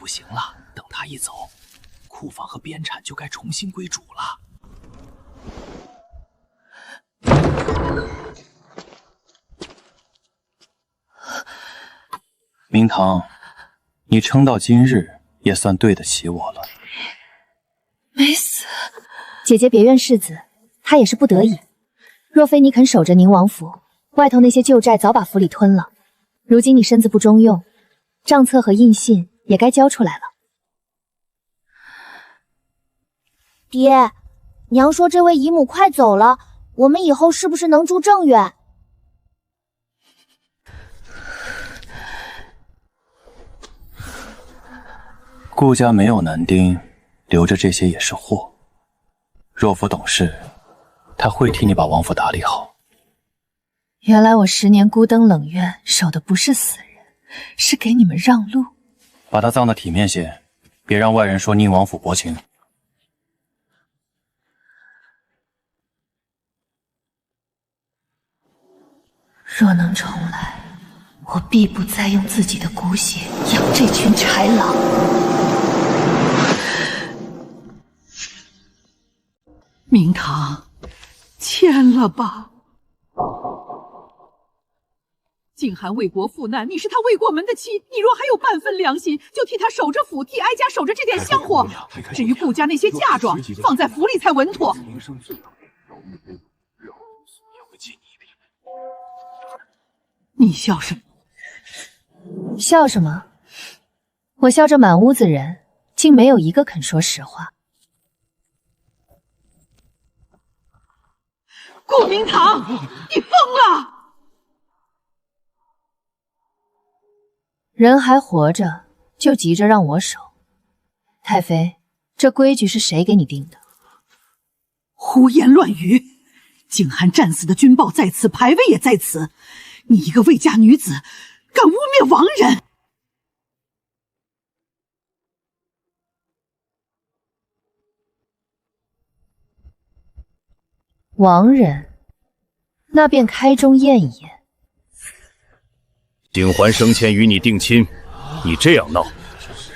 行了，等他一走，库房和边产就该重新归主了。明堂，你撑到今日，也算对得起我了。没死，姐姐别怨世子，他也是不得已。若非你肯守着宁王府，外头那些旧债早把府里吞了。如今你身子不中用，账册和印信也该交出来了。爹，娘说这位姨母快走了，我们以后是不是能住正院？顾家没有男丁，留着这些也是祸。若府懂事，他会替你把王府打理好。原来我10年孤灯冷院守的不是死人，是给你们让路。把他葬得体面些，别让外人说宁王府薄情。若能重来，我必不再用自己的骨血养这群豺狼。明堂，签了吧。景寒为国赴难，你是他未过门的妻，你若还有半分良心，就替他守着府，替哀家守着这点香火。至于顾家那些嫁妆，放在府里才稳妥。你笑什么？笑什么？我笑这满屋子人，竟没有一个肯说实话。顾明堂，你疯了！人还活着，就急着让我守。太妃，这规矩是谁给你定的？胡言乱语！景寒战死的军报在此，牌位也在此。你一个未嫁女子，敢污蔑亡人！亡人，那便开中验一验。景桓生前与你定亲，你这样闹，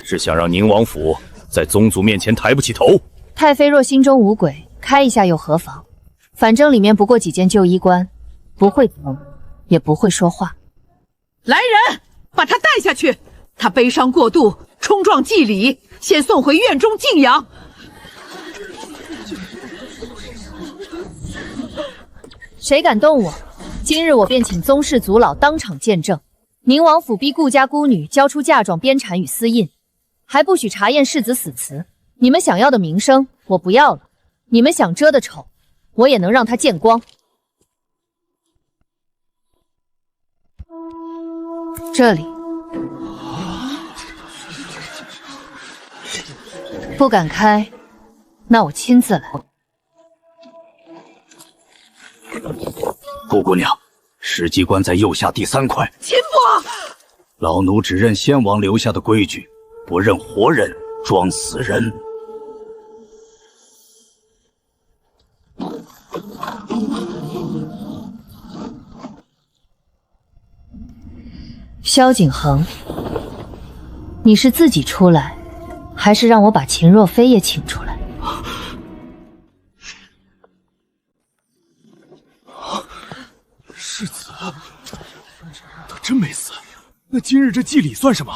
是想让宁王府在宗族面前抬不起头？太妃若心中无鬼，开一下又何妨？反正里面不过几件旧衣冠，不会疼，也不会说话。来人，把他带下去！他悲伤过度，冲撞祭礼，先送回院中静养。谁敢动我，今日我便请宗室族老当场见证。宁王府逼顾家孤女交出嫁妆、边产与私印，还不许查验世子死词。你们想要的名声，我不要了；你们想遮的丑，我也能让他见光。这里不敢开，那我亲自来。顾姑娘，石机关在右下第3块。秦伯，老奴只认先王留下的规矩，不认活人装死人。萧景恒，你是自己出来，还是让我把秦若飞也请出来？世子，他真没死？那今日这祭礼算什么？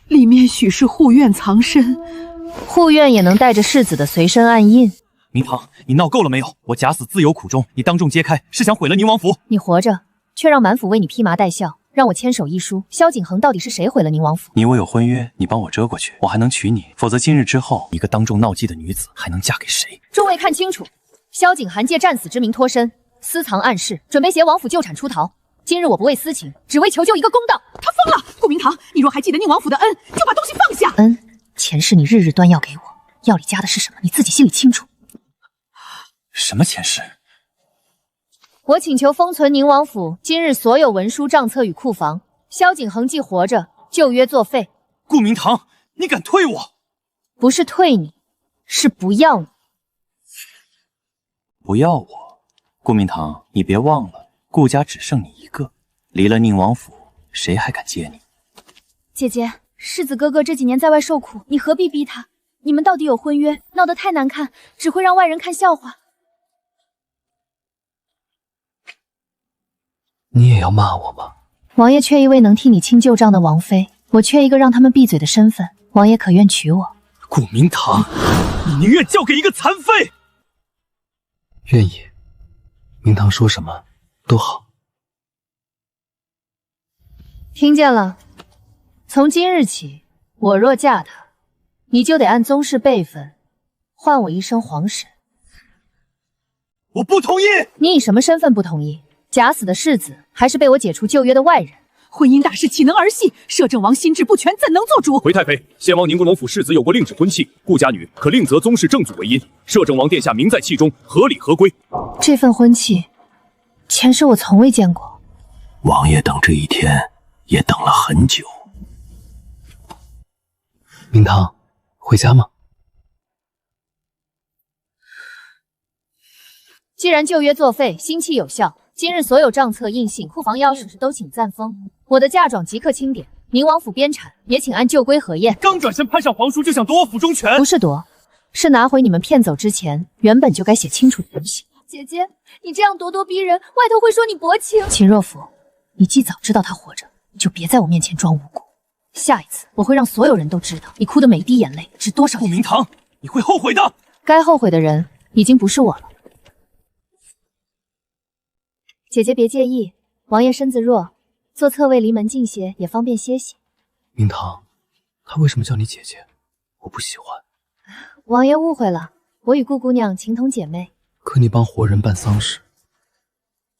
里面许是护院藏身，护院也能带着世子的随身暗印。明堂，你闹够了没有？我假死自有苦衷，你当众揭开，是想毁了宁王府？你活着，却让满府为你披麻戴孝，让我签手一书。萧景恒到底是谁毁了宁王府？你我有婚约，你帮我遮过去，我还能娶你。否则今日之后，一个当众闹祭的女子还能嫁给谁？众位看清楚，萧景寒借战死之名脱身，私藏暗室，准备携王府旧产出逃。今日我不为私情，只为求救一个公道。他疯了！顾明堂，你若还记得宁王府的恩，就把东西放下。恩，前世你日日端药给我，药里加的是什么，你自己心里清楚。什么前世？我请求封存宁王府今日所有文书、账册与库房。萧景恒既活着，旧约作废。顾明堂，你敢退我？不是退你，是不要你。不要我？顾明堂，你别忘了，顾家只剩你一个，离了宁王府，谁还敢接你？姐姐，世子哥哥这几年在外受苦，你何必逼他？你们到底有婚约，闹得太难看，只会让外人看笑话。你也要骂我吗？王爷缺一位能替你清旧账的王妃，我缺一个让他们闭嘴的身份，王爷可愿娶我？顾明堂，你宁愿交给一个残废？愿意。明堂说什么都好。听见了？从今日起，我若嫁他，你就得按宗室辈分换我一声皇婶。我不同意！你以什么身份不同意？假死的世子，还是被我解除旧约的外人？婚姻大事岂能儿戏？摄政王心智不全，怎能做主？回太妃，先王宁国龙府世子有过另指婚契，顾家女可另择宗室正祖为姻。摄政王殿下明在契中，合理合规。这份婚契，前世我从未见过。王爷等这一天也等了很久。明堂，回家吗？既然旧约作废，新契有效，今日所有账册、印信、库房钥匙都请暂封。我的嫁妆即刻清点，宁王府边产也请按旧规核验。刚转身攀上皇叔就想夺我府中权？不是夺，是拿回你们骗走之前原本就该写清楚的东西。姐姐，你这样咄咄逼人，外头会说你薄情。秦若甫，你既早知道他活着，就别在我面前装无辜。下一次我会让所有人都知道你哭的每一滴眼泪值多少钱。顾明堂，你会后悔的。该后悔的人已经不是我了。姐姐别介意，王爷身子弱，坐侧位离门近些，也方便歇息。明堂，他为什么叫你姐姐？我不喜欢。王爷误会了，我与顾姑娘情同姐妹。可你帮活人办丧事。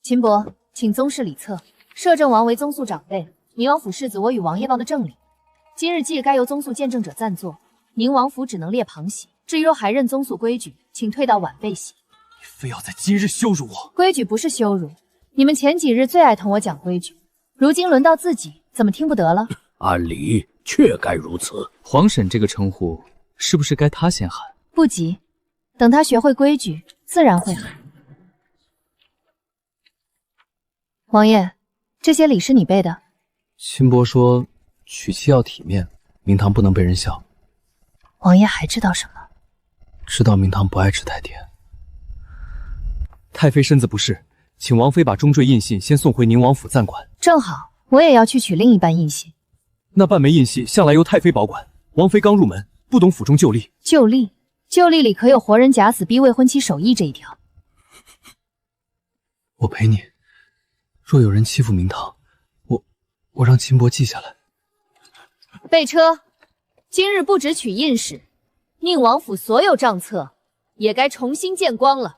秦伯，请宗室礼册。摄政王为宗宿长辈，宁王府世子我与王爷报的正礼。今日祭该由宗宿见证者暂坐，宁王府只能列旁席。至于若还认宗宿规矩，请退到晚辈席。你非要在今日羞辱我？规矩不是羞辱，你们前几日最爱同我讲规矩，如今轮到自己，怎么听不得了？按理确该如此。皇婶这个称呼，是不是该他先喊？不急，等他学会规矩，自然会喊。王爷，这些礼是你背的？秦伯说娶妻要体面，明堂不能被人笑。王爷还知道什么？知道明堂不爱吃太甜。太妃身子不适，请王妃把中坠印信先送回宁王府暂管。正好，我也要去取另一半印信。那半枚印信向来由太妃保管，王妃刚入门，不懂府中旧例。旧例？旧例里可有活人假死逼未婚妻守义这一条？我陪你。若有人欺负明堂，我让秦伯记下来。备车，今日不只取印史，宁王府所有账册也该重新见光了。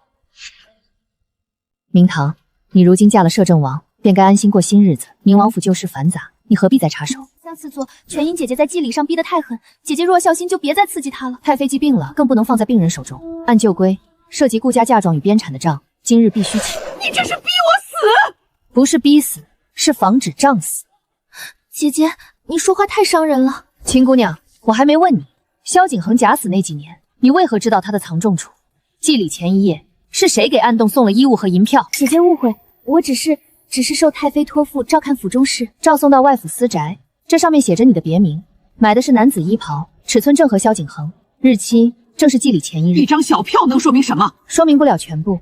明堂，你如今嫁了摄政王，便该安心过新日子。宁王府旧事繁杂，你何必再插手？下次做，全因姐姐在祭礼上逼得太狠。姐姐若小心，就别再刺激她了。太妃既病了，更不能放在病人手中。按旧规，涉及顾家嫁妆与边产的账，今日必须起。你这是逼我死！不是逼死，是防止账死。姐姐，你说话太伤人了。秦姑娘，我还没问你，萧景恒假死那几年，你为何知道他的藏重处？祭礼前一夜，是谁给暗洞送了衣物和银票？姐姐误会，我只是受太妃托付照看府中事，诏送到外府私宅，这上面写着你的别名，买的是男子衣袍，尺寸正合萧景恒，日期正是祭礼前一日。一张小票能说明什么？说明不了全部，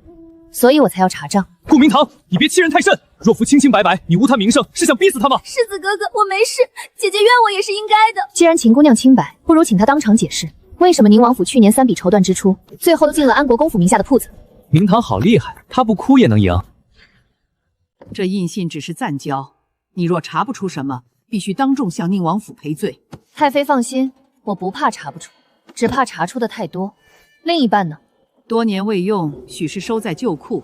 所以我才要查账。顾明堂，你别欺人太甚。若夫清清白白，你污他名声，是想逼死他吗？世子哥哥，我没事，姐姐怨我也是应该的。既然秦姑娘清白，不如请她当场解释，为什么宁王府去年3笔绸缎支出，最后进了安国公府名下的铺子？明堂好厉害，他不哭也能赢。这印信只是暂交，你若查不出什么，必须当众向宁王府赔罪。太妃放心，我不怕查不出，只怕查出的太多。另一半呢？多年未用，许是收在旧库。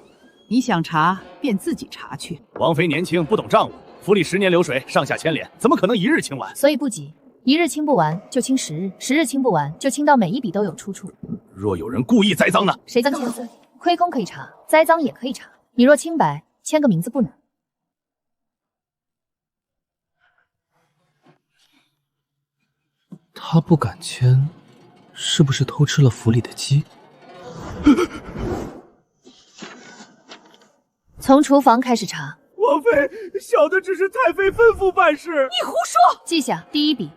你想查，便自己查去。王妃年轻不懂账务，府里10年流水，上下牵连，怎么可能一日清完？所以不急，一日清不完就清10日，10日清不完就清到每一笔都有出处。若有人故意栽赃呢？谁将签字？亏空可以查，栽赃也可以查。你若清白，签个名字不难。他不敢签，是不是偷吃了府里的鸡？从厨房开始查。王妃，小的只是太妃吩咐办事。你胡说！记下第一笔，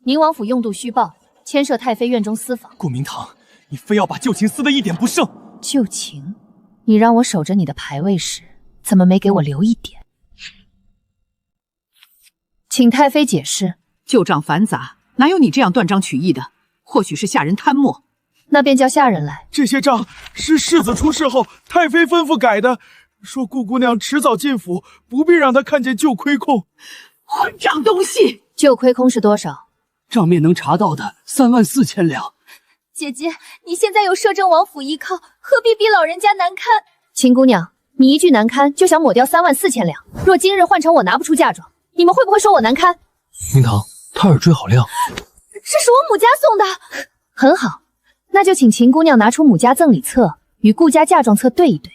宁王府用度虚报，牵涉太妃院中私访。顾明堂，你非要把旧情撕得一点不剩。旧情，你让我守着你的牌位时，怎么没给我留一点？请太妃解释。旧账繁杂，哪有你这样断章取义的？或许是下人贪墨。那便叫下人来。这些账是世子出事后太妃吩咐改的，说顾姑娘迟早进府，不必让她看见旧亏空。混账东西！旧亏空是多少？账面能查到的34000两。姐姐，你现在有摄政王府依靠，何必逼老人家难堪？秦姑娘，你一句难堪就想抹掉34000两，若今日换成我拿不出嫁妆，你们会不会说我难堪？明堂，他耳坠好亮。这是我母家送的。很好，那就请秦姑娘拿出母家赠礼册与顾家嫁妆册对一对。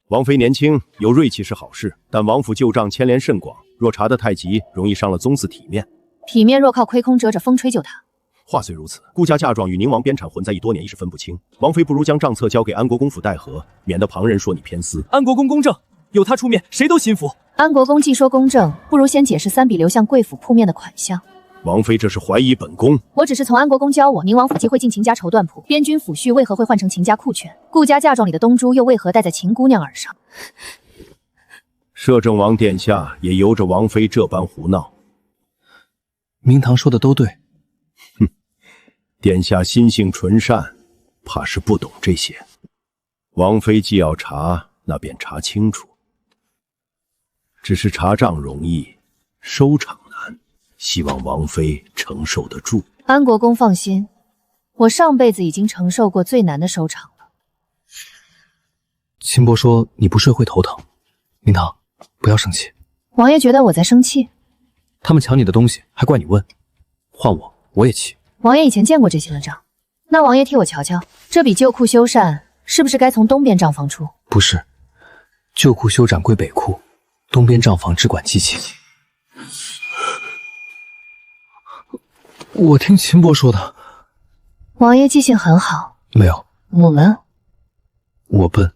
王妃年轻有锐气是好事，但王府旧账牵连甚广，若查得太急，容易伤了宗祠体面。体面若靠亏空遮着风吹就塌。话虽如此，顾家嫁妆与宁王边产混在一多年，一时分不清。王妃不如将账册交给安国公府代核，免得旁人说你偏私。安国公公正，有他出面，谁都心服。安国公既说公正，不如先解释3笔流向贵府铺面的款项。王妃这是怀疑本宫。我只是从安国公教我，宁王府既会进秦家绸缎铺，边军抚恤为何会换成秦家库券？顾家嫁妆里的东珠又为何戴在秦姑娘耳上？摄政王殿下也由着王妃这般胡闹。明堂说的都对。哼，殿下心性纯善，怕是不懂这些。王妃既要查，那便查清楚。只是查账容易，收场难，希望王妃承受得住。安国公放心，我上辈子已经承受过最难的收场了。秦伯说你不睡会头疼，明堂不要生气。王爷觉得我在生气？他们抢你的东西，还怪你问，换我也气。王爷以前见过这些了账，那王爷替我瞧瞧，这笔旧库修缮是不是该从东边账房出？不是，旧库修整归北库，东边账房只管机器。我听秦伯说的。王爷记性很好。没有。我笨。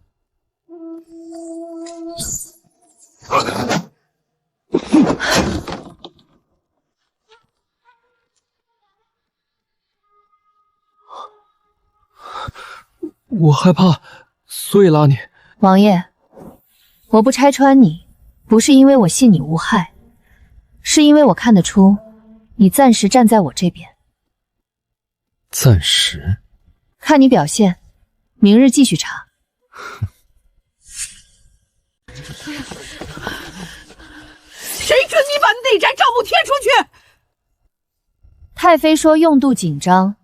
我害怕，所以拉你。王爷，我不拆穿你，不是因为我信你无害，是因为我看得出你暂时站在我这边。暂时？看你表现，明日继续查。谁准你把内宅账目贴出去？太妃说用度紧张，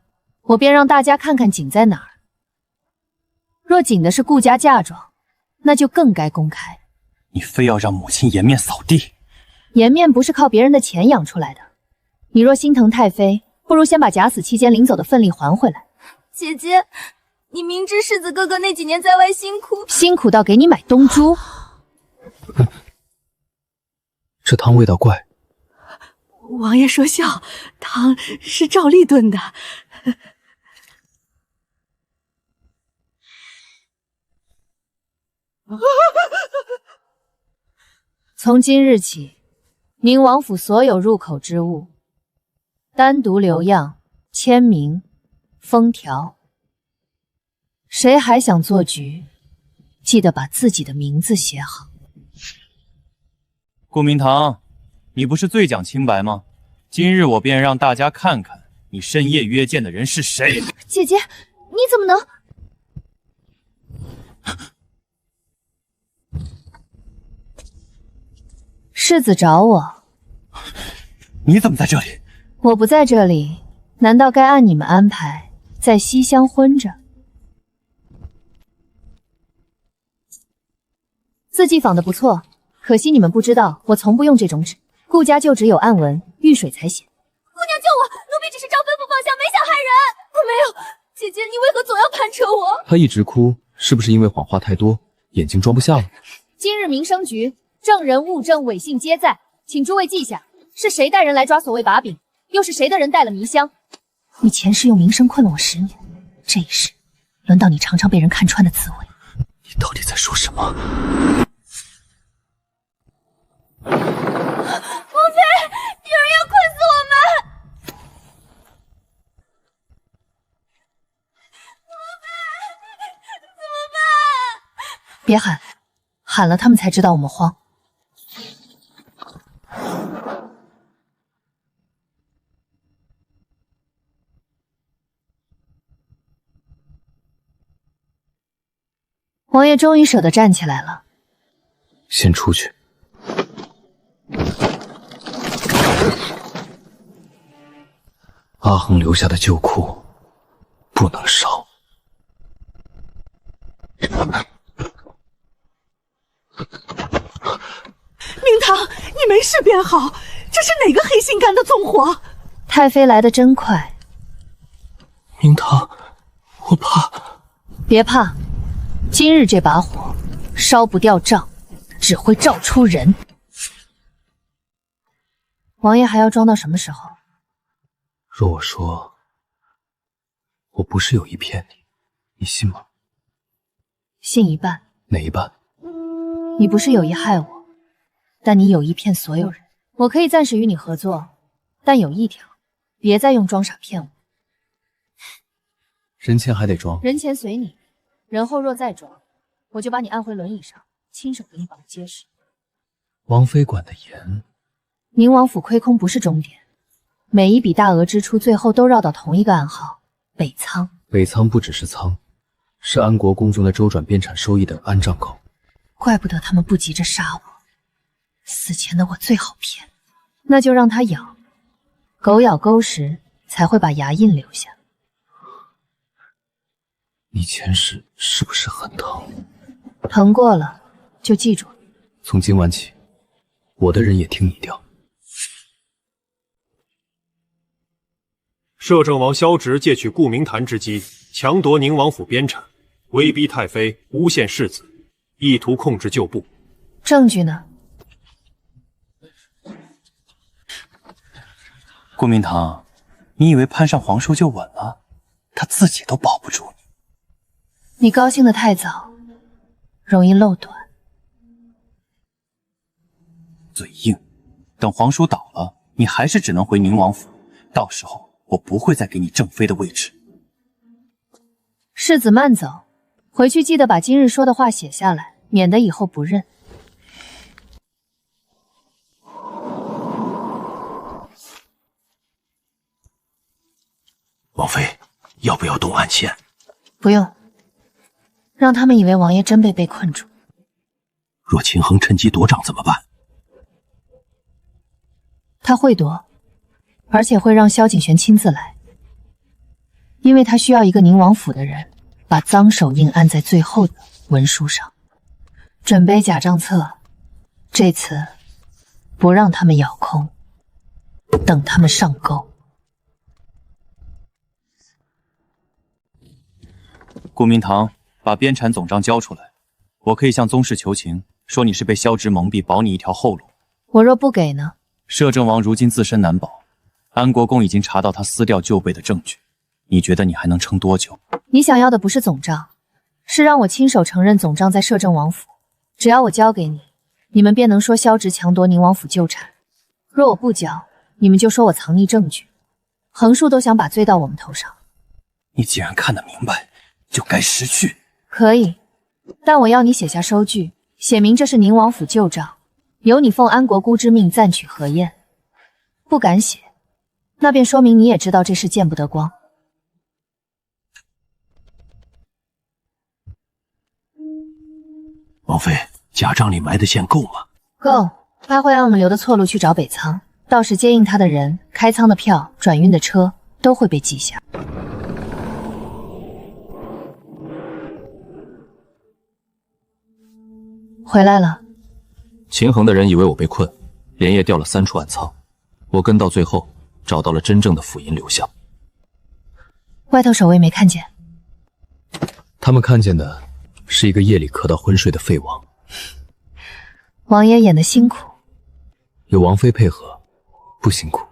我便让大家看看紧在哪儿。若紧的是顾家嫁妆，那就更该公开。你非要让母亲颜面扫地？颜面不是靠别人的钱养出来的。你若心疼太妃，不如先把假死期间领走的份例还回来。姐姐，你明知世子哥哥那几年在外辛苦到给你买东珠。这汤味道怪。王爷说笑，汤是赵丽炖的。从今日起，宁王府所有入口之物，单独留样、签名、封条。谁还想做局，记得把自己的名字写好。顾明堂，你不是最讲清白吗？今日我便让大家看看你深夜约见的人是谁。姐姐，你怎么能……世子找我。你怎么在这里？我不在这里，难道该按你们安排在西厢昏着？字迹仿得不错，可惜你们不知道，我从不用这种纸，顾家就只有暗纹、玉水才写。姑娘救我！奴婢只是招吩咐放下，没想害人。我没有，姐姐，你为何总要盘扯我？他一直哭，是不是因为谎话太多，眼睛装不下了？今日民生局证人、物证、伪信皆在，请诸位记下，是谁带人来抓所谓把柄，又是谁的人带了迷香？你前世用名声困了我10年，这一世轮到你尝尝被人看穿的滋味。你到底在说什么？妃，有人要困死我们！别喊，喊了他们才知道我们慌。王爷终于舍得站起来了。先出去。阿恒留下的旧库不能烧。明堂，你没事便好。这是哪个黑心肝的纵火？太妃来得真快。明堂，我怕。别怕，今日这把火烧不掉账，只会照出人。王爷还要装到什么时候？若我说我不是有意骗你，你信吗？信一半。哪一半？你不是有意害我，但你有意骗所有人。我可以暂时与你合作，但有一条，别再用装傻骗我。人前还得装。人前随你，人后若再装，我就把你按回轮椅上，亲手给你绑结实。王妃管得严。宁王府亏空不是终点，每一笔大额支出最后都绕到同一个暗号——北仓。北仓不只是仓，是安国宫中的周转边产收益的安账口。怪不得他们不急着杀我，死前的我最好骗。那就让他咬，狗咬狗时才会把牙印留下。你前世是不是很疼？疼过了，就记住了。从今晚起，我的人也听你调。摄政王萧直借取顾明坛之机，强夺宁王府边产，威逼太妃诬陷世子，意图控制旧部。证据呢？顾明堂，你以为攀上皇叔就稳了？他自己都保不住你。你高兴得太早，容易漏短。嘴硬，等皇叔倒了，你还是只能回宁王府，到时候我不会再给你正妃的位置。世子慢走，回去记得把今日说的话写下来，免得以后不认。王妃，要不要动暗线？不用，让他们以为王爷真被困住。若秦衡趁机夺账怎么办？他会夺，而且会让萧景璇亲自来，因为他需要一个宁王府的人把脏手印按在最后的文书上。准备假账册，这次不让他们咬空，等他们上钩。顾明堂，把边产总账交出来，我可以向宗室求情，说你是被萧直蒙蔽，保你一条后路。我若不给呢？摄政王如今自身难保，安国公已经查到他撕掉旧备的证据，你觉得你还能撑多久？你想要的不是总账，是让我亲手承认总账在摄政王府。只要我交给你，你们便能说萧直强夺宁王府旧产；若我不交，你们就说我藏匿证据，横竖都想把罪到我们头上。你既然看得明白，就该识趣。可以，但我要你写下收据，写明这是宁王府旧账，由你奉安国姑之命暂取核验。不敢写，那便说明你也知道这事见不得光。王妃，假账里埋的线够吗？够，他会按我们留的错路去找北仓，到时接应他的人、开仓的票、转运的车都会被记下。回来了。秦衡的人以为我被困，连夜调了3处暗仓，我跟到最后，找到了真正的府尹刘向。外头守卫没看见，他们看见的是一个夜里咳到昏睡的废王。王爷演得辛苦，有王妃配合，不辛苦。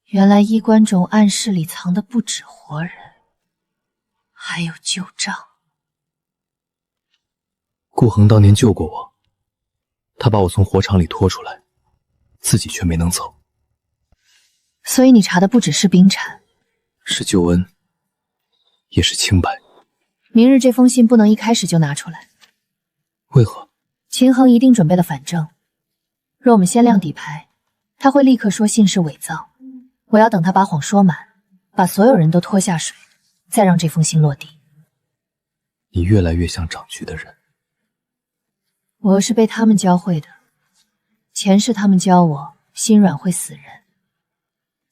原来衣冠冢暗室里藏的不止活人，还有旧账。顾恒当年救过我，他把我从火场里拖出来，自己却没能走。所以你查的不只是冰产，是救恩，也是清白。明日这封信不能一开始就拿出来。为何？秦衡一定准备了反证，若我们先亮底牌，他会立刻说信是伪造。我要等他把谎说满，把所有人都拖下水，再让这封信落地。你越来越像掌局的人。我是被他们教会的，前世他们教我心软会死人，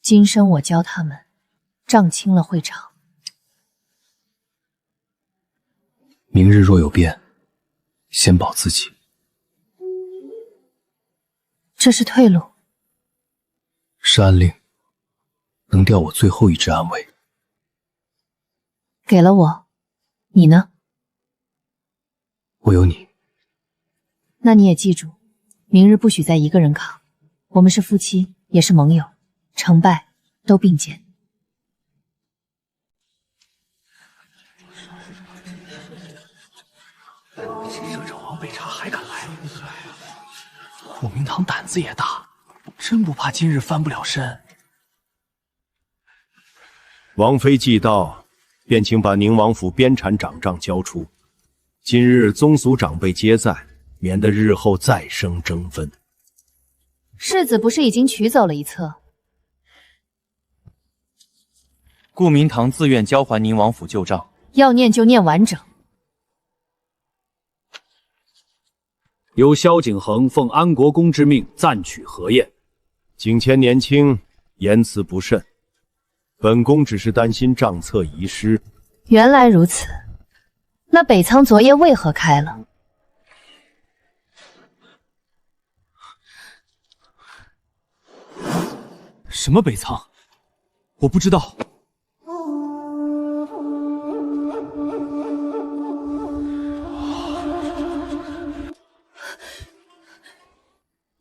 今生我教他们账清了会偿。明日若有变，先保自己。这是退路。是安令，能吊我最后一只安危。给了我，你呢？我有你。那你也记住，明日不许再一个人扛。我们是夫妻，也是盟友，成败都并肩。摄政王被查还敢来？顾明堂胆子也大，真不怕今日翻不了身。王妃既到，便请把宁王府边产掌账交出。今日宗族长辈皆在，免得日后再生争纷。世子不是已经取走了一册？顾明堂自愿交还宁王府旧账，要念就念完整。由萧景恒奉安国公之命暂取河堰。景谦年轻，言辞不慎，本宫只是担心账册遗失。原来如此，那北仓昨夜为何开了？什么北仓？我不知道。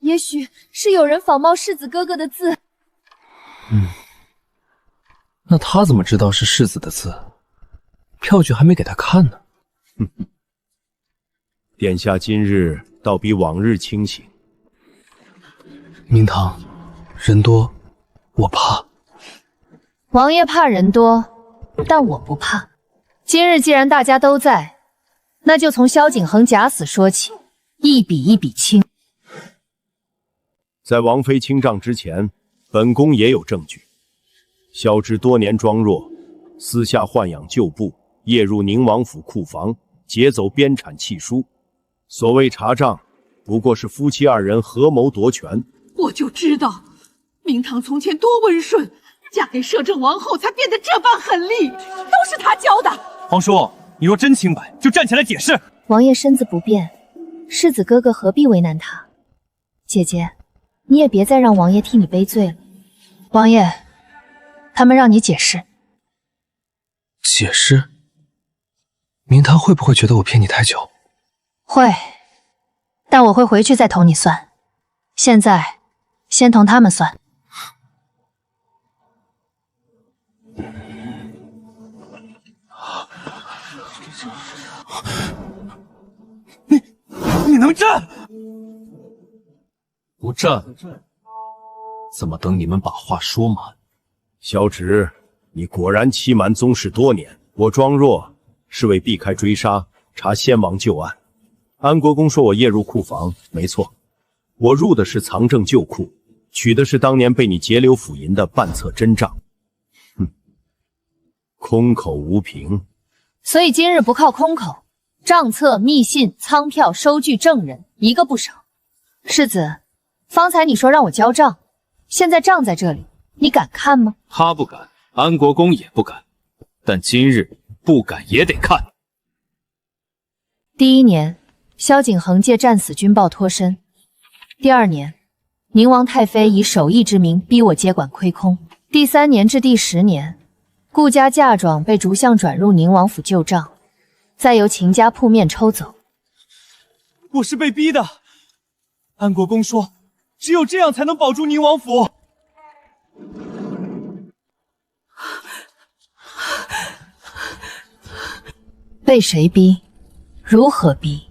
也许是有人仿冒世子哥哥的字。那他怎么知道是世子的字？票据还没给他看呢。殿下今日倒比往日清醒。明堂，人多，我怕。王爷怕人多，但我不怕。今日既然大家都在，那就从萧景恒假死说起，一笔一笔清。在王妃清账之前，本宫也有证据。萧之多年装弱，私下豢养旧部，夜入宁王府库房，劫走边产契书。所谓查账，不过是夫妻二人合谋夺权。我就知道，明堂从前多温顺，嫁给摄政王后才变得这般狠戾，都是他教的。皇叔，你若真清白，就站起来解释。王爷身子不便，世子哥哥何必为难他？姐姐，你也别再让王爷替你背罪了。王爷，他们让你解释。解释？明堂会不会觉得我骗你太久？会，但我会回去再同你算。现在，先同他们算。你能站？不站，怎么等你们把话说满？萧直，你果然欺瞒宗室多年。我装弱是为避开追杀，查先王旧案。安国公说我夜入库房，没错，我入的是藏证旧库，取的是当年被你截留府银的半册真账。空口无凭。所以今日不靠空口，账册、密信、仓票、收据、证人，一个不少。世子，方才你说让我交账，现在账在这里，你敢看吗？他不敢，安国公也不敢，但今日不敢也得看。第一年，萧景恒借战死军报脱身；第二年，宁王太妃以手艺之名逼我接管亏空；第3年至第10年，顾家嫁妆被逐项转入宁王府旧账，再由秦家铺面抽走。我是被逼的。安国公说，只有这样才能保住宁王府。被谁逼？如何逼？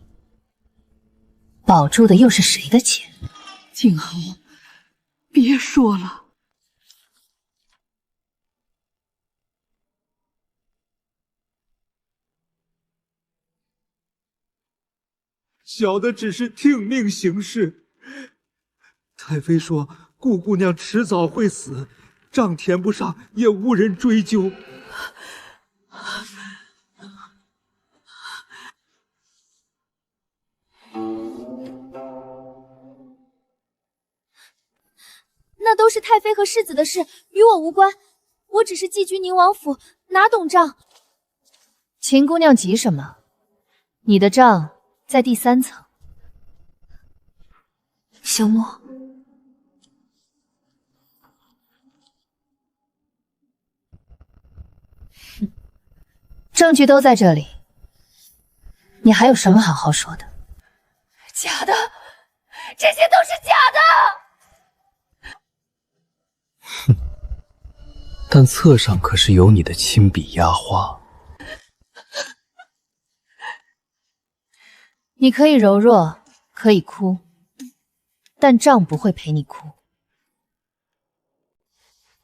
保住的又是谁的钱？景恒，别说了。小的只是听命行事。太妃说，顾姑娘迟早会死，账填不上也无人追究。那都是太妃和世子的事，与我无关。我只是寄居宁王府，哪懂账？秦姑娘急什么？你的账在第3层。小莫，证据都在这里，你还有什么好好说的？假的，这些都是假的。但册上可是有你的亲笔压花。你可以柔弱，可以哭，但账不会陪你哭。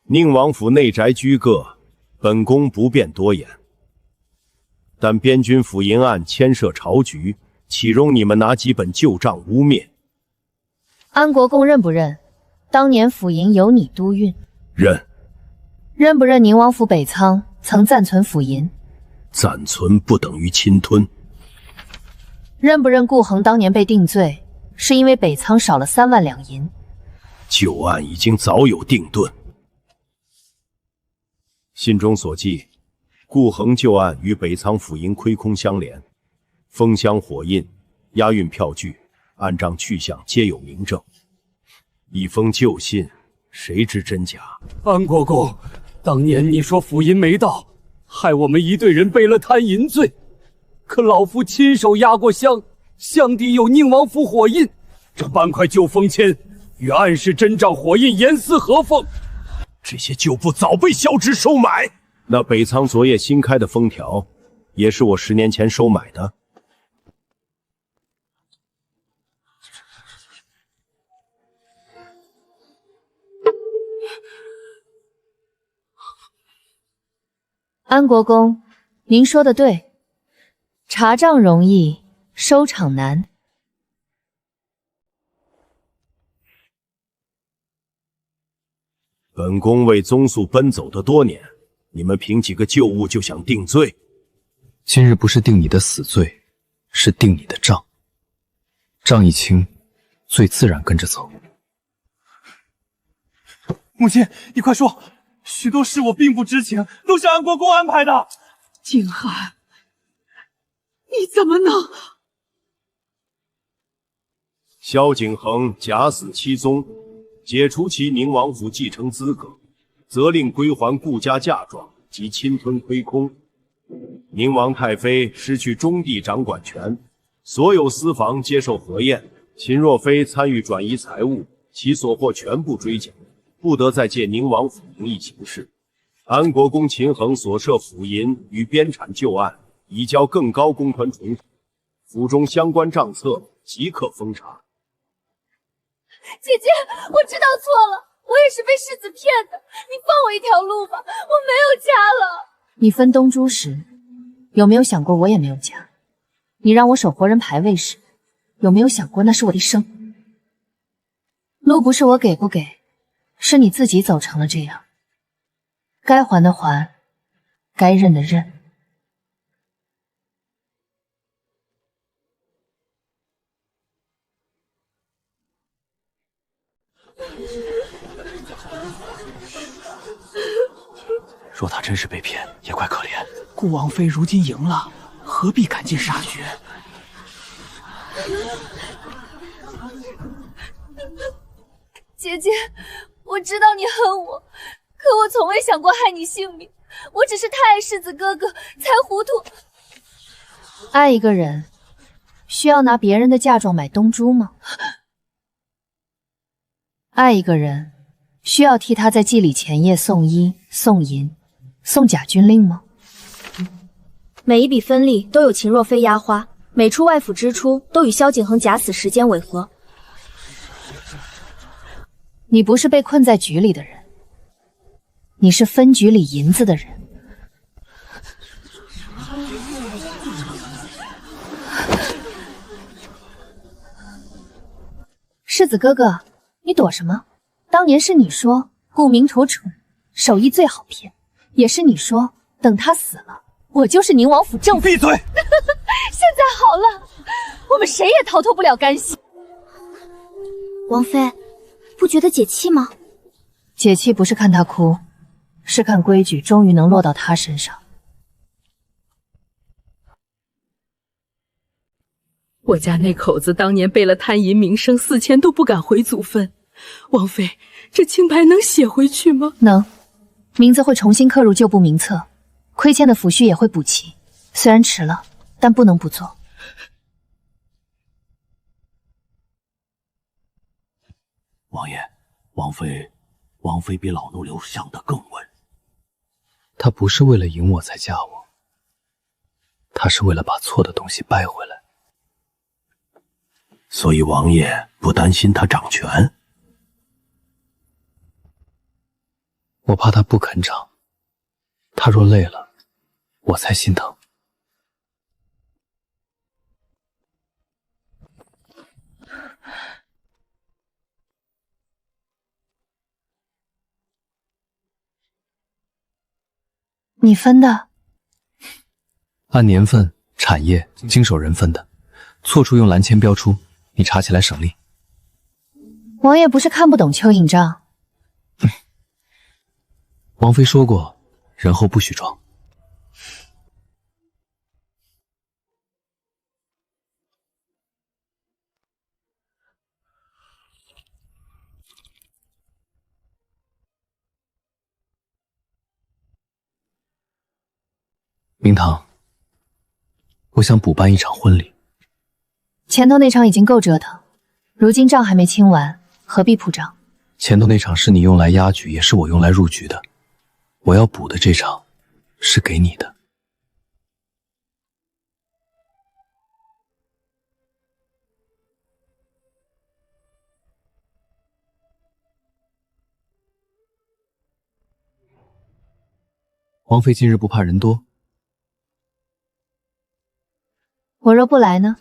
宁王府内宅居各，本宫不便多言。但边军府银案牵涉朝局，岂容你们拿几本旧账污蔑？安国公认不认？当年府银有你督运。认。认不认宁王府北仓曾暂存府银？暂存不等于侵吞。认不认顾恒当年被定罪，是因为北仓少了3万两银？旧案已经早有定论。信中所记，顾恒旧案与北仓府银亏空相连，封箱火印、押运票据、按账去向皆有明证。一封旧信，谁知真假？安国公，当年你说府银没到，害我们一队人背了贪银罪。可老夫亲手压过箱，箱底有宁王府火印，这半块旧封签与暗示真账火印严丝合缝。这些旧布早被萧直收买。那北仓昨夜新开的封条，也是我10年前收买的。安国公，您说的对，查账容易，收场难。本宫为宗宿奔走的多年，你们凭几个旧物就想定罪？今日不是定你的死罪，是定你的账。账一清，罪自然跟着走。母亲，你快说，许多事我并不知情，都是安国公安排的。景寒，你怎么能？萧景恒假死七宗，解除其宁王府继承资格，责令归还顾家嫁妆及侵吞亏空。宁王太妃失去中地掌管权，所有私房接受核验。秦若妃参与转移财物，其所获全部追缴，不得再借宁王府名义行事。安国公秦恒所涉府银与边产旧案，移交更高公团重审，府中相关账册即刻封查。姐姐，我知道错了，我也是被世子骗的，你放我一条路吧，我没有家了。你分东珠时，有没有想过我也没有家？你让我守活人牌位时，有没有想过那是我的一生？路不是我给不给，是你自己走成了这样。该还的还，该认的认。若他真是被骗，也怪可怜。顾王妃如今赢了，何必赶尽杀绝？姐姐，我知道你恨我，可我从未想过害你性命。我只是太爱世子哥哥，才糊涂。爱一个人，需要拿别人的嫁妆买东珠吗？爱一个人，需要替他在祭礼前夜送衣、送银、送假军令吗？每一笔分利都有秦若飞压花，每处外府支出都与萧景恒假死时间违和。你不是被困在局里的人，你是分局里银子的人。世子哥哥，你躲什么？当年是你说顾明楚蠢，手艺最好骗，也是你说等他死了，我就是宁王府正。闭嘴！现在好了，我们谁也逃脱不了干系。王妃，不觉得解气吗？解气不是看他哭，是看规矩终于能落到他身上。我家那口子当年背了贪淫名声4000都不敢回祖坟，王妃，这清白能写回去吗？能，名字会重新刻入旧部名册，亏欠的抚恤也会补齐。虽然迟了，但不能不做。王爷，王妃比老奴留想的更稳。她不是为了赢我才嫁我，她是为了把错的东西掰回来。所以王爷不担心她掌权？我怕她不肯掌，她若累了，我才心疼。你分的？按年份、产业、经手人分的，错处用蓝签标出，你查起来省力。王爷不是看不懂蚯蚓账？王妃说过，人后不许装。明堂，我想补办一场婚礼。前头那场已经够折腾，如今账还没清完，何必铺账？前头那场是你用来压局，也是我用来入局的。我要补的这场，是给你的。王妃今日不怕人多？我若不来呢？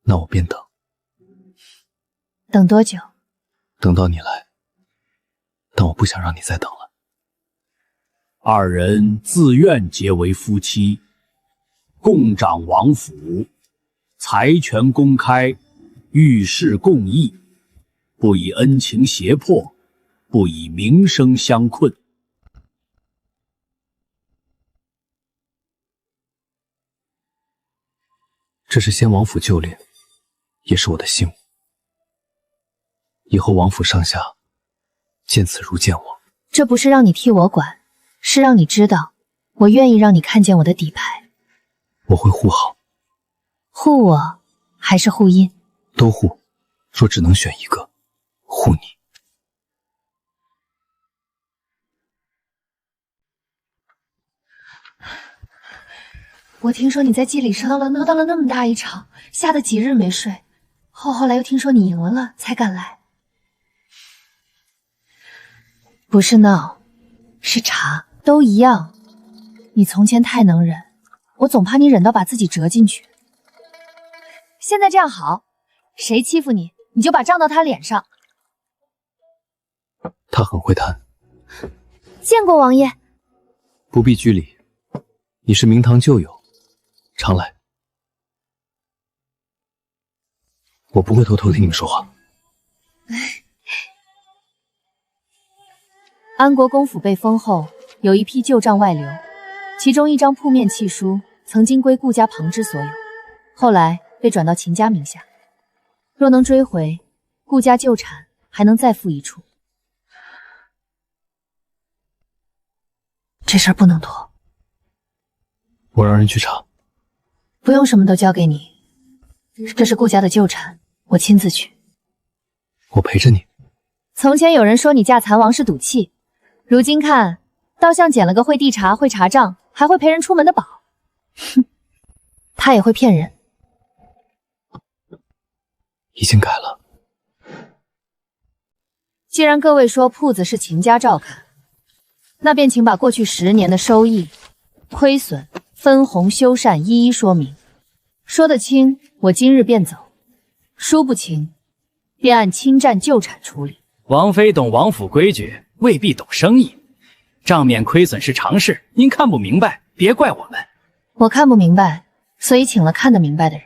那我便等。等多久？等到你来。但我不想让你再等了。二人自愿结为夫妻，共掌王府，财权公开，遇事共议，不以恩情胁迫，不以名声相困。这是先王府旧令，也是我的信物。以后王府上下见此如见我。这不是让你替我管，是让你知道，我愿意让你看见我的底牌。我会护好。护我，还是护印？都护。若只能选一个，护你。我听说你在祭礼上闹了那么大一场，吓得几日没睡。后来又听说你赢了，才敢来。不是闹，是查，都一样。你从前太能忍，我总怕你忍到把自己折进去。现在这样好，谁欺负你，你就把账到他脸上。他很会谈。见过王爷。不必拘礼，你是明堂旧友，常来。我不会偷偷听你们说话。安国公府被封后，有一批旧账外流，其中一张铺面契书曾经归顾家旁支所有，后来被转到秦家名下。若能追回，顾家旧产还能再付一处。这事儿不能拖。我让人去查。不用什么都交给你，这是顾家的旧产，我亲自去。我陪着你。从前有人说你嫁残王是赌气，如今看，倒像捡了个会递茶、会查账，还会陪人出门的宝。哼，他也会骗人。已经改了。既然各位说铺子是秦家照看，那便请把过去10年的收益、亏损、分红、修缮一一说明。说得清，我今日便走；说不清，便按侵占旧产处理。王妃懂王府规矩，未必懂生意。账面亏损是常事，您看不明白，别怪我们。我看不明白，所以请了看得明白的人。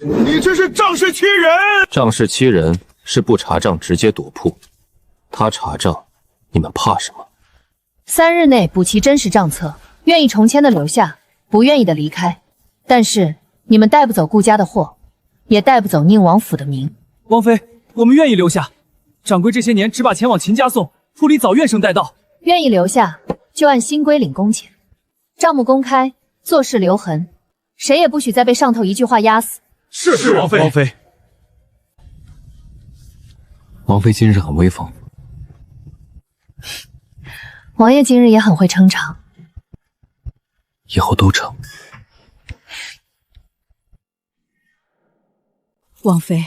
你这是仗势欺人！仗势欺人是不查账直接夺铺，他查账，你们怕什么？3日内补齐真实账册，愿意重签的留下，不愿意的离开。但是你们带不走顾家的货，也带不走宁王府的名。王妃，我们愿意留下。掌柜这些年只把钱往秦家送，铺里早怨声载道。愿意留下，就按新规领工钱，账目公开，做事留痕，谁也不许再被上头一句话压死。是王妃。王妃，王妃今日很威风。王爷今日也很会撑场，以后都成。王妃，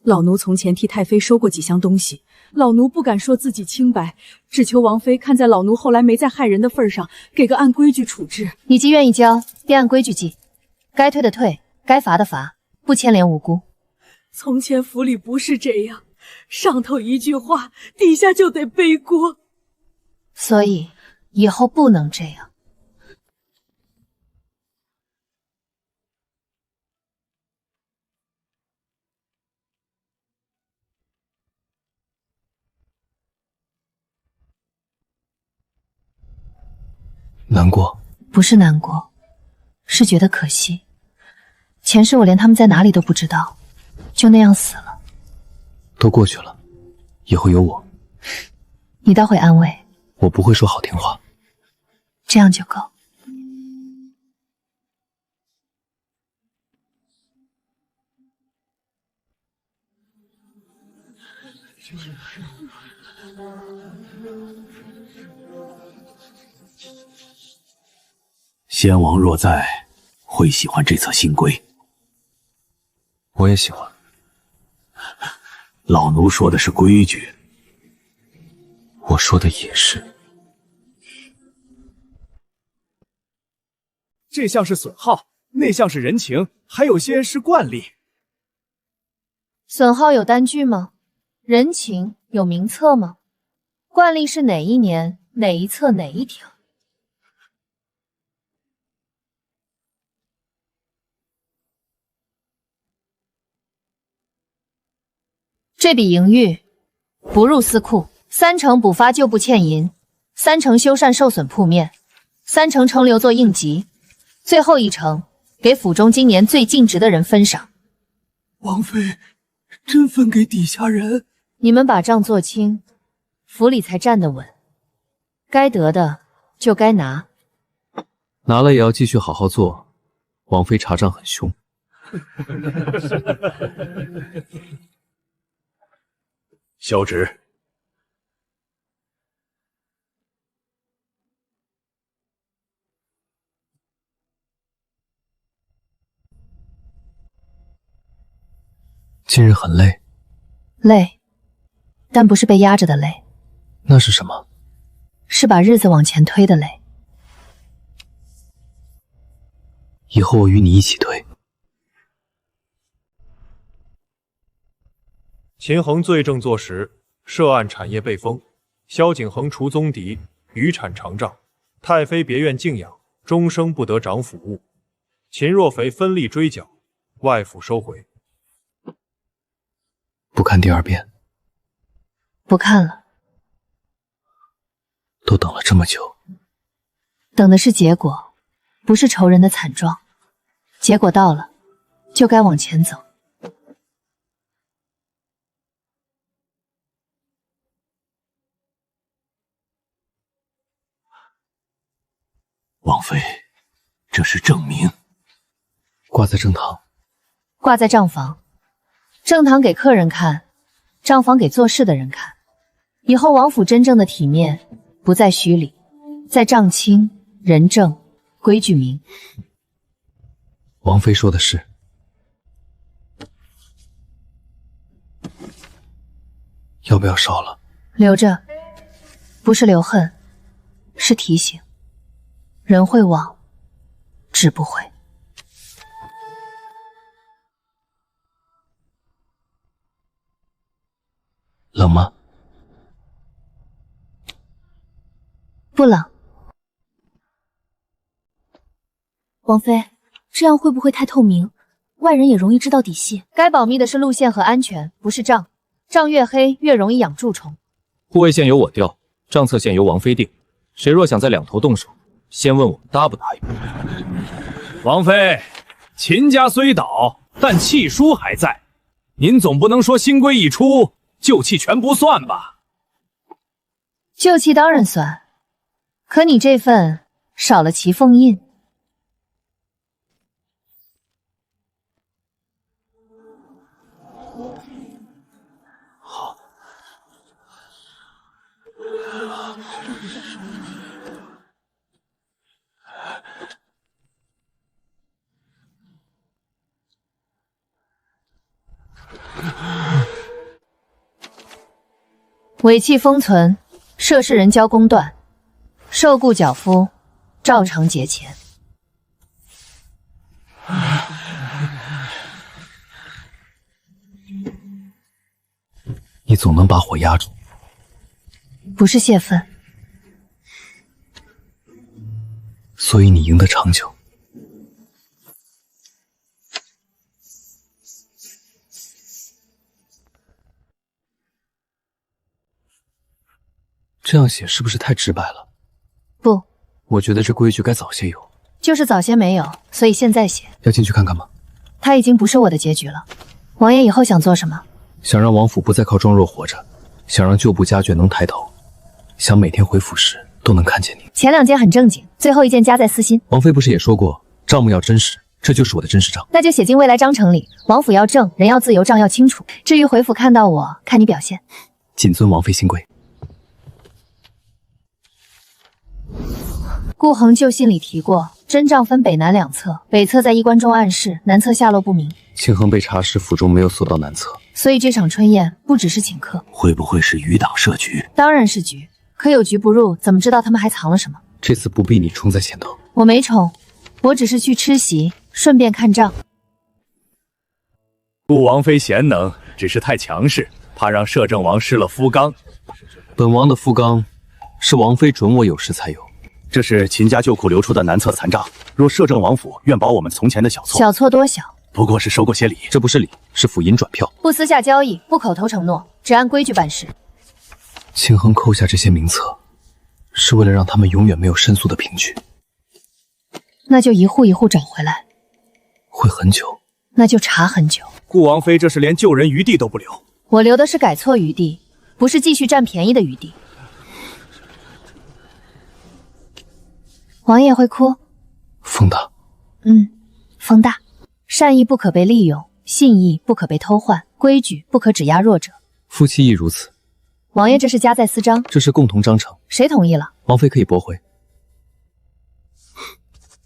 老奴从前替太妃收过几箱东西，老奴不敢说自己清白，只求王妃看在老奴后来没再害人的份上，给个按规矩处置。你既愿意交，便按规矩记，该退的退，该罚的罚，不牵连无辜。从前府里不是这样，上头一句话，底下就得背锅。所以以后不能这样。难过？不是难过，是觉得可惜。前世我连他们在哪里都不知道，就那样死了。都过去了，以后有我。你倒会安慰。我不会说好听话。这样就够。先王若在，会喜欢这册新规。我也喜欢。老奴说的是规矩，我说的也是。这项是损耗，那项是人情，还有些是惯例。损耗有单据吗？人情有名册吗？惯例是哪一年哪一册哪一条？这笔盈余不入司库，30%补发旧部欠银，30%修缮受损铺面，30%承留作应急，最后1成给府中今年最尽职的人分赏。王妃，真分给底下人？你们把账做清，府里才站得稳。该得的就该拿，拿了也要继续好好做。王妃查账很凶。萧直，今日很累。累，但不是被压着的累。那是什么？是把日子往前推的累。以后我与你一起推。秦衡罪证坐实，涉案产业被封，萧景衡除宗敌，余产偿账。太妃别院静养，终生不得掌府务。秦若肥分力追缴，外府收回。不看第2遍。不看了。都等了这么久，等的是结果，不是仇人的惨状。结果到了，就该往前走。王妃，这是证明。挂在正堂，挂在账房。正堂给客人看，账房给做事的人看。以后王府真正的体面不在虚礼，在账清、人正、规矩明。王妃说的是。要不要烧了？留着，不是留恨，是提醒。人会忘，纸不会。冷吗？不冷。王妃，这样会不会太透明？外人也容易知道底细。该保密的是路线和安全，不是账。账越黑越容易养蛀虫。护卫线由我调，账册线由王妃定。谁若想在两头动手，先问我答不答应。王妃，秦家虽倒，但气数还在。您总不能说新规一出，旧气全不算吧？旧气当然算，可你这份少了齐凤印。尾气封存，涉事人交公断，受雇脚夫照常结钱。你总能把火压住。不是泄愤，所以你赢得长久。这样写是不是太直白了？不，我觉得这规矩该早些有。就是早些没有，所以现在写。要进去看看吗？他已经不是我的结局了。王爷以后想做什么？想让王府不再靠装弱活着，想让旧部家眷能抬头，想每天回府时都能看见你。前2件很正经，最后1件夹在私心。王妃不是也说过，账目要真实，这就是我的真实账。那就写进未来章程里，王府要正，人要自由，账要清楚。至于回府看到我，看你表现。谨遵王妃新规。顾恒旧信里提过，真账分北南2侧，北侧在衣冠中暗室，南侧下落不明。庆恒被查时，府中没有锁到南侧，所以这场春宴不只是请客。会不会是余党设局？当然是局，可有局不入，怎么知道他们还藏了什么？这次不必你冲在前头。我没冲，我只是去吃席，顺便看账。顾王妃贤能，只是太强势，怕让摄政王失了夫纲。本王的夫纲是王妃准我有时才有。这是秦家旧库流出的南侧残账，若摄政王府愿保我们从前的小错，小错多小？不过是收过些礼。这不是礼，是府银转票。不私下交易，不口头承诺，只按规矩办事。庆恒扣下这些名册，是为了让他们永远没有申诉的凭据。那就一户一户找回来。会很久。那就查很久。顾王妃这是连救人余地都不留。我留的是改错余地，不是继续占便宜的余地。王爷会哭？风大。风大。善意不可被利用，信义不可被偷换，规矩不可只压弱者。夫妻亦如此。王爷这是夹在私章，这是共同章程。谁同意了？王妃可以驳回。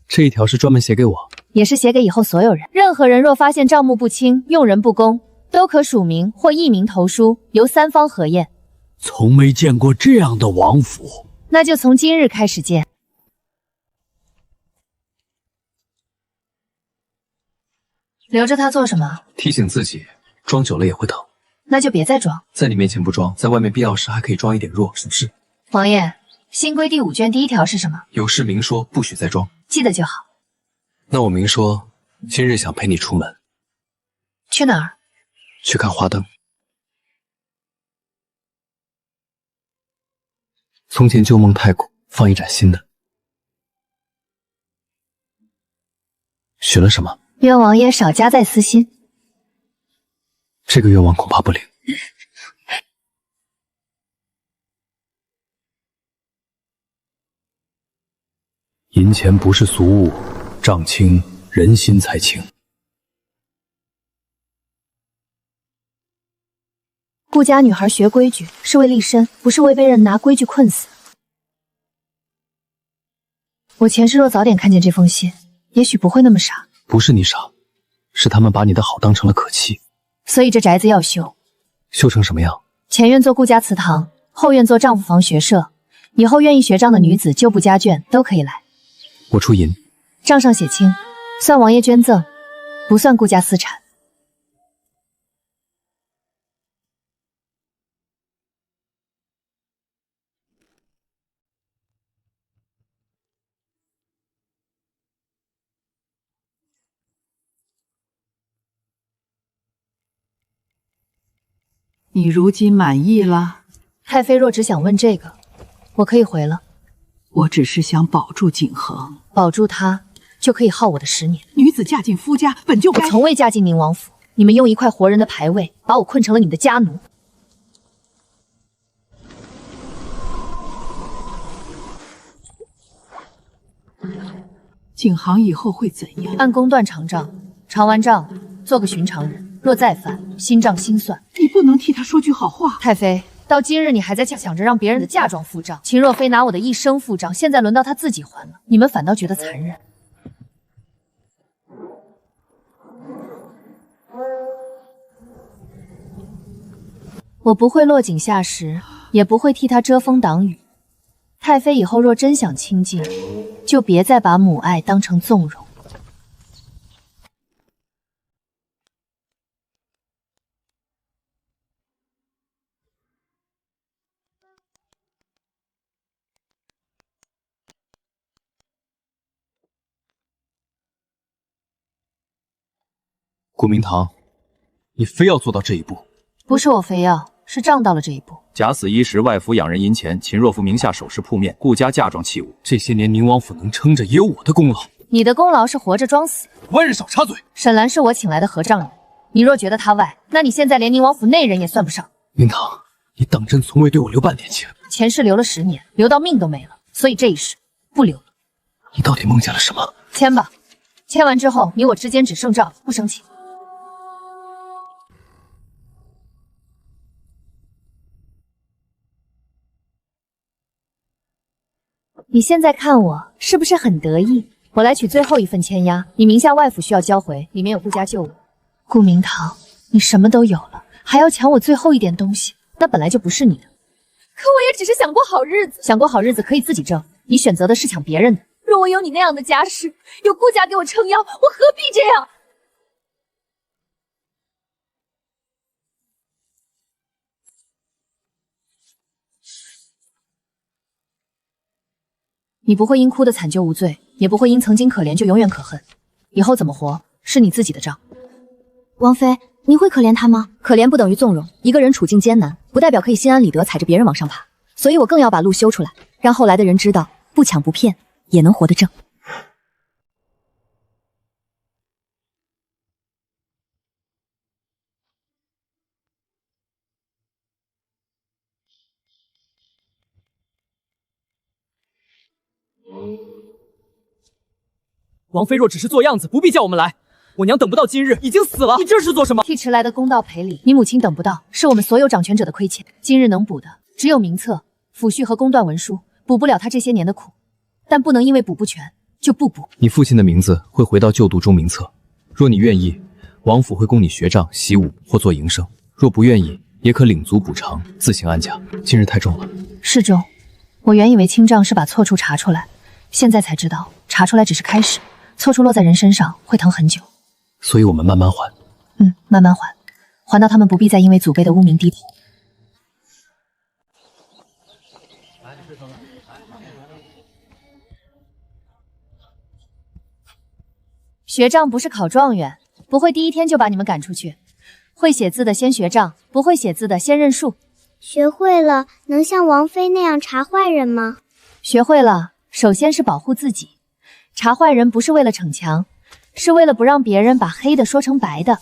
这一条是专门写给我，也是写给以后所有人。任何人若发现账目不清、用人不公，都可署名或匿名投书，由3方核验。从没见过这样的王府，那就从今日开始见。留着它做什么？提醒自己，装久了也会疼。那就别再装。在你面前不装，在外面必要时还可以装一点弱，是不是？王爷，新规第5卷第1条是什么？有事明说，不许再装。记得就好。那我明说，今日想陪你出门。去哪儿？去看花灯。从前旧梦太古，放一盏新的。许了什么？愿王爷少夹在私心。这个愿望恐怕不灵。银钱不是俗物，账清人心才清。顾家女孩学规矩是为立身，不是为被人拿规矩困死。我前世若早点看见这封信，也许不会那么傻。不是你傻，是他们把你的好当成了可气。所以这宅子要修，修成什么样？前院做顾家祠堂，后院做丈夫房学社。以后愿意学账的女子、旧部家眷都可以来。我出银，账上写清，算王爷捐赠，不算顾家私产。你如今满意了？太妃若只想问这个，我可以回了。我只是想保住景恒，保住他就可以耗我的10年。女子嫁进夫家，本就该……我从未嫁进宁王府，你们用一块活人的牌位把我困成了你们的家奴。景航以后会怎样？按公断偿账，偿完账做个寻常人，若再犯，新账新算。你不能替他说句好话。太妃，到今日你还在想着让别人的嫁妆付账，秦若妃拿我的一生付账，现在轮到她自己还了，你们反倒觉得残忍。我不会落井下石，也不会替她遮风挡雨。太妃以后若真想清静，就别再把母爱当成纵容。顾明堂，你非要做到这一步？不是我非要，是账到了这一步。假死伊时，外府养人银钱，秦若夫名下首饰铺面，顾家嫁妆器物，这些年宁王府能撑着，也有我的功劳。你的功劳是活着装死。官人少插嘴。沈兰是我请来的合账人，你若觉得他外，那你现在连宁王府内人也算不上。明堂，你当真从未对我留半点情？前世留了10年，留到命都没了，所以这一世不留了。你到底梦见了什么？签吧，签完之后你我之间只剩账，不生气。你现在看我是不是很得意？我来取最后一份签押，你名下外府需要交回，里面有顾家旧物。顾明堂，你什么都有了，还要抢我最后一点东西，那本来就不是你的。可我也只是想过好日子，想过好日子可以自己挣，你选择的是抢别人的。若我有你那样的家世，有顾家给我撑腰，我何必这样？你不会因哭得惨就无罪，也不会因曾经可怜就永远可恨。以后怎么活是你自己的账。王妃，您会可怜他吗？可怜不等于纵容，一个人处境艰难，不代表可以心安理得踩着别人往上爬。所以我更要把路修出来，让后来的人知道，不抢不骗也能活得正。王妃若只是做样子，不必叫我们来。我娘等不到今日，已经死了。你这是做什么？替迟来的公道赔礼。你母亲等不到，是我们所有掌权者的亏欠。今日能补的只有名册、抚恤和公断文书，补不了他这些年的苦，但不能因为补不全就不补。你父亲的名字会回到旧度中名册，若你愿意，王府会供你学账、习武或做营生；若不愿意，也可领足补偿，自行安家。今日太重了。是重，我原以为清账是把错处查出来，现在才知道查出来只是开始，错处落在人身上会疼很久。所以我们慢慢还。慢慢还，还到他们不必再因为祖辈的污名低头。学账不是考状元，不会第一天就把你们赶出去。会写字的先学账，不会写字的先认数。学会了能像王妃那样查坏人吗？学会了，首先是保护自己。查坏人不是为了逞强，是为了不让别人把黑的说成白的。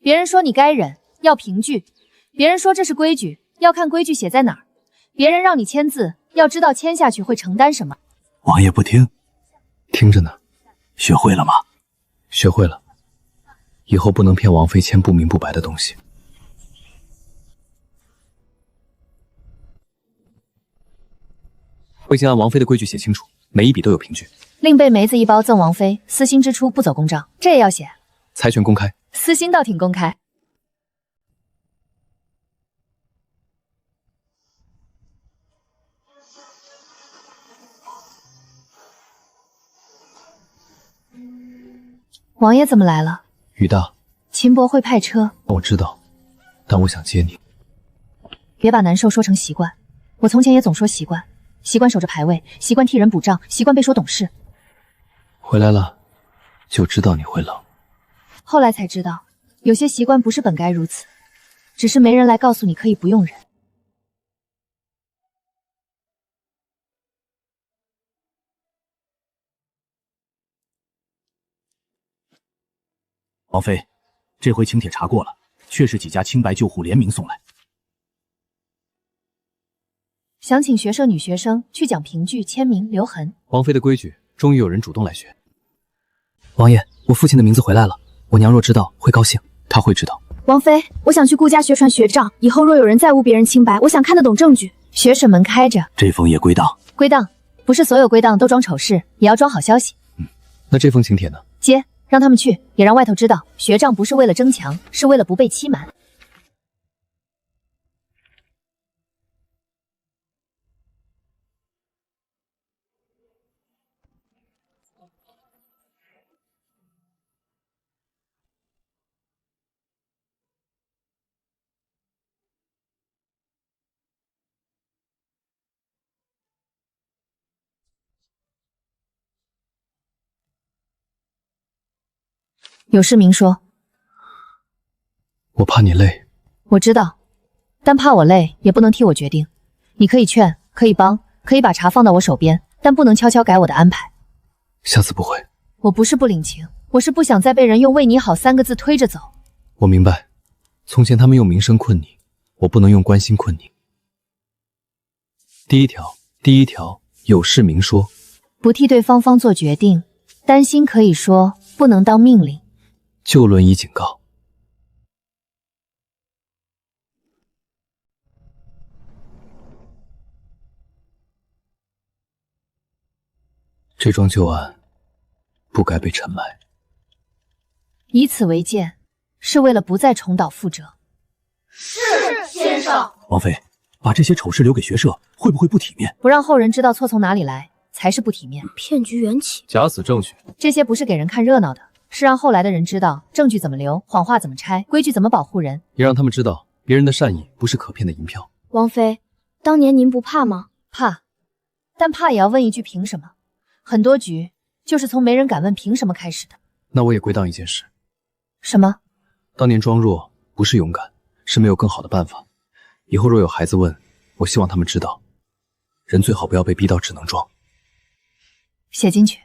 别人说你该忍，要凭据；别人说这是规矩，要看规矩写在哪儿；别人让你签字，要知道签下去会承担什么。王爷不听，听着呢。学会了吗？学会了。以后不能骗王妃签不明不白的东西。我已经按王妃的规矩写清楚，每一笔都有凭据。另备梅子一包赠王妃，私心支出不走公账，这也要写。财权公开。私心倒挺公开。王爷怎么来了？雨大，秦伯会派车。我知道，但我想接你。别把难受说成习惯。我从前也总说习惯，习惯守着牌位，习惯替人补账，习惯被说懂事。回来了，就知道你会冷。后来才知道，有些习惯不是本该如此，只是没人来告诉你可以不用忍。王妃，这回请帖查过了，确是几家清白救护联名送来。想请学社女学生去讲评剧、签名、留痕。王妃的规矩，终于有人主动来学。王爷，我父亲的名字回来了，我娘若知道会高兴。她会知道。王妃，我想去顾家学传学账，以后若有人再诬别人清白，我想看得懂证据。学审门开着，这封也归档。归档，不是所有归档都装丑事，也要装好消息。那这封请帖呢？接。让他们去，也让外头知道，学账不是为了争强，是为了不被欺瞒。有事明说。我怕你累。我知道，但怕我累也不能替我决定。你可以劝，可以帮，可以把茶放到我手边，但不能悄悄改我的安排。下次不会。我不是不领情，我是不想再被人用为你好3个字推着走。我明白，从前他们用名声困你，我不能用关心困你。第一条，有事明说。不替对方做决定，担心可以说，不能当命令。旧论已警告。这桩旧案不该被沉埋。以此为鉴，是为了不再重蹈覆辙。是，先生。王妃，把这些丑事留给学社，会不会不体面？不让后人知道错从哪里来，才是不体面。骗局缘起，假死证据，这些不是给人看热闹的，是让后来的人知道证据怎么留，谎话怎么拆，规矩怎么保护人，也让他们知道别人的善意不是可骗的银票。王妃，当年您不怕吗？怕，但怕也要问一句凭什么。很多局就是从没人敢问凭什么开始的。那我也归档一件事。什么？当年装弱不是勇敢，是没有更好的办法。以后若有孩子问，我希望他们知道，人最好不要被逼到只能装。写进去。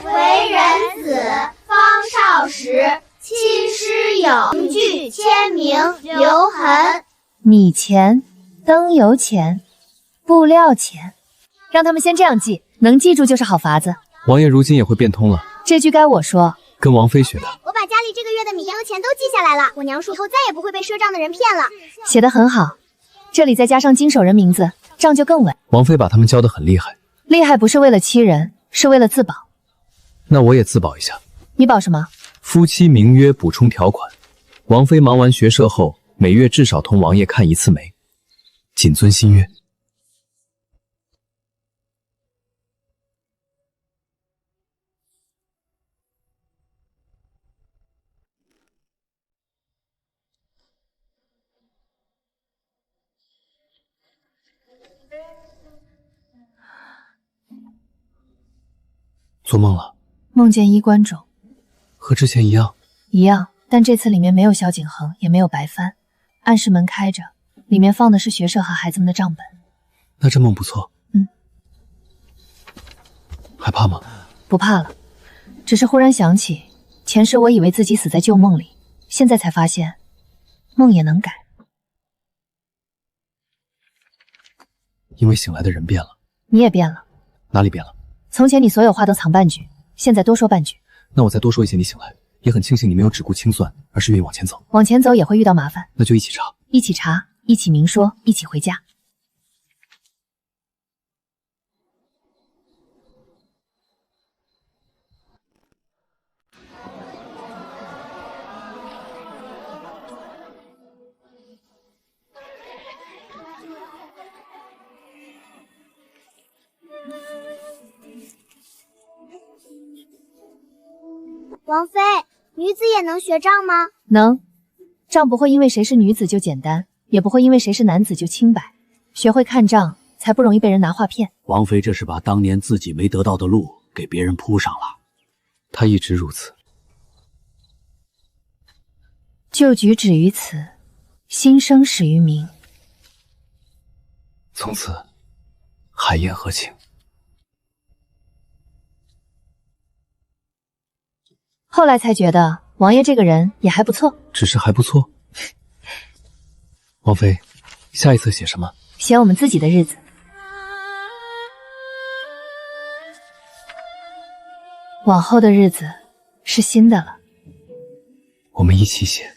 为人子，方少时，亲师友，凭据签名留痕。米钱、灯油钱、布料钱，让他们先这样记，能记住就是好法子。王爷如今也会变通了，这句该我说，跟王妃学的。我把家里这个月的米油钱都记下来了，我娘说以后再也不会被赊账的人骗了。写得很好，这里再加上经手人名字，账就更稳。王妃把他们教得很厉害，厉害不是为了欺人，是为了自保。那我也自保一下。你保什么？夫妻明约补充条款，王妃忙完学社后，每月至少同王爷看1次眉，谨遵新约。做梦了？梦见衣冠冢，和之前一样。一样，但这次里面没有萧景恒，也没有白帆，暗室门开着，里面放的是学社和孩子们的账本。那这梦不错。怕吗？不怕了，只是忽然想起前世我以为自己死在旧梦里，现在才发现梦也能改。因为醒来的人变了，你也变了。哪里变了？从前你所有话都藏半句，现在多说半句。那我再多说一些，你醒来。也很庆幸你没有只顾清算，而是愿意往前走。往前走也会遇到麻烦，那就一起查，一起查，一起明说，一起回家。王妃，女子也能学账吗？能，账不会因为谁是女子就简单，也不会因为谁是男子就清白。学会看账，才不容易被人拿话骗。王妃这是把当年自己没得到的路给别人铺上了。她一直如此。旧局止于此，新生始于明。从此，海晏和情。后来才觉得王爷这个人也还不错，只是还不错。王妃，下一册写什么？写我们自己的日子。往后的日子是新的了。我们一起写。